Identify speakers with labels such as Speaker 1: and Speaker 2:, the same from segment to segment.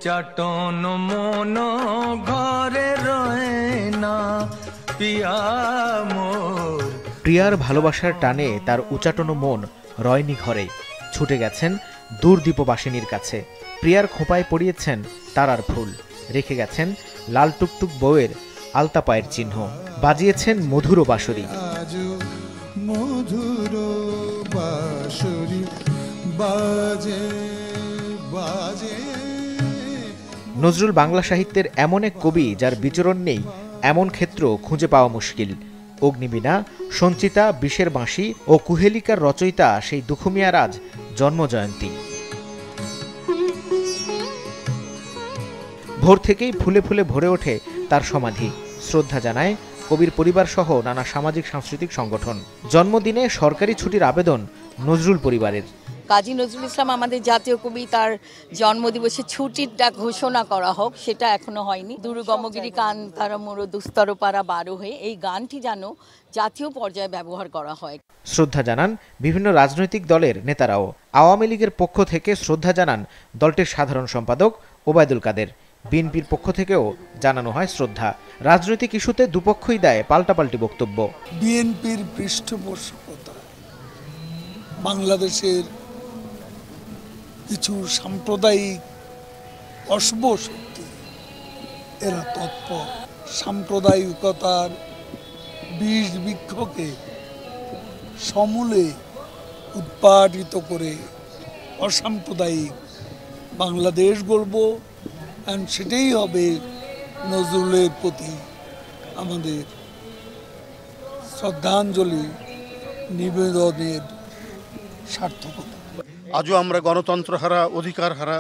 Speaker 1: উচাটন মন ঘরে রয়ে না পিয়া মোর।
Speaker 2: প্রিয়ার ভালোবাসার টানে তার উচাটন মন রয়নি ঘরে, ছুটে গেছেন দূর দ্বীপবাসিনীর কাছে। প্রিয়ার খোঁপায় পড়িয়েছেন তারার ফুল, রেখে গেছেন লাল টুকটুক বউয়ের আলতা পায়ের চিহ্ন, বাজিয়েছেন মধুর বাঁশরি।
Speaker 3: মধুর বাঁশরি বাজে বাজে।
Speaker 2: নজরুল বাংলা সাহিত্যের এমন এক কবি যার বিচরণ নেই এমন ক্ষেত্র খুঁজে পাওয়া মুশকিল। অগ্নিবীণা, সঞ্চিতা, বিষের বাঁশি ও কুহেলিকার রচয়িতা সেই দুখুমিয়ার আজ জন্মজয়ন্তী। ভোর থেকেই ফুলে ফুলে ভরে ওঠে তার সমাধি। শ্রদ্ধা জানায় কবির পরিবার সহ নানা সামাজিক সাংস্কৃতিক সংগঠন। জন্মদিনে সরকারি ছুটির আবেদন নজরুল পরিবারের।
Speaker 4: কাজী নজরুল ইসলাম আমাদের জাতীয় কবি, তার জন্মদিবসে ছুটিটা ঘোষণা করা হোক, সেটা এখনো হয়নি। দুর্গমগিরি কান তারা মোর দুস্তর পাড়া বারো হয়ে, এই গানটি যেন জাতীয় পর্যায়ে ব্যবহার করা হয়।
Speaker 2: শ্রদ্ধা জানান বিভিন্ন রাজনৈতিক দলের নেতারাও। আওয়ামী লীগের পক্ষ থেকে শ্রদ্ধা জানান দলটির সাধারণ সম্পাদক ওবায়দুল কাদের। বিএনপির পক্ষ থেকেও জানানো হয় শ্রদ্ধা। রাজনৈতিক ইস্যুতে দুপক্ষই দেয় পাল্টাপাল্টি বক্তব্য।
Speaker 3: বিএনপির পৃষ্ঠপোষকতা বাংলাদেশের কিছু সাম্প্রদায়িক অশুভ শক্তি, এরা তৎপর সাম্প্রদায়িকতার বীজ বৃক্ষকে সমূলে উৎপাদিত করে অসাম্প্রদায়িক বাংলাদেশ গড়ব। সেটাই হবে নজরুলের প্রতি আমাদের শ্রদ্ধাঞ্জলি নিবেদনের সার্থকতা।
Speaker 5: আজও আমরা গণতন্ত্র হারা, অধিকার হারা।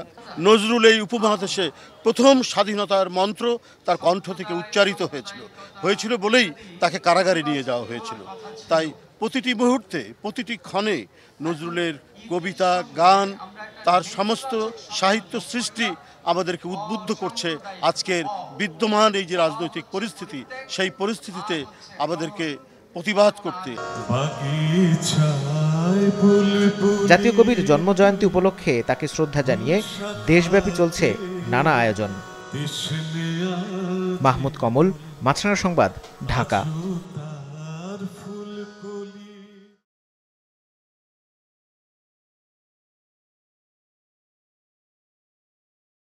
Speaker 5: নজরুল এই উপমহাদেশে প্রথম স্বাধীনতার মন্ত্র তার কণ্ঠ থেকে উচ্চারিত হয়েছিল বলেই তাকে কারাগারে নিয়ে যাওয়া হয়েছিল। তাই প্রতিটি মুহূর্তে, প্রতিটি ক্ষণে নজরুলের কবিতা, গান, তার সমস্ত সাহিত্য সৃষ্টি আমাদেরকে উদ্বুদ্ধ করছে। আজকের বিদ্যমান এই যে রাজনৈতিক পরিস্থিতি, সেই পরিস্থিতিতে আমাদেরকে প্রতিবাদ করতে।
Speaker 2: জাতীয় কবির জন্মজয়ন্তী উপলক্ষে তাকে শ্রদ্ধা জানিয়ে দেশব্যাপী চলছে নানা আয়োজন। মাহমুদ কমল, মাছরাঙা সংবাদ, ঢাকা।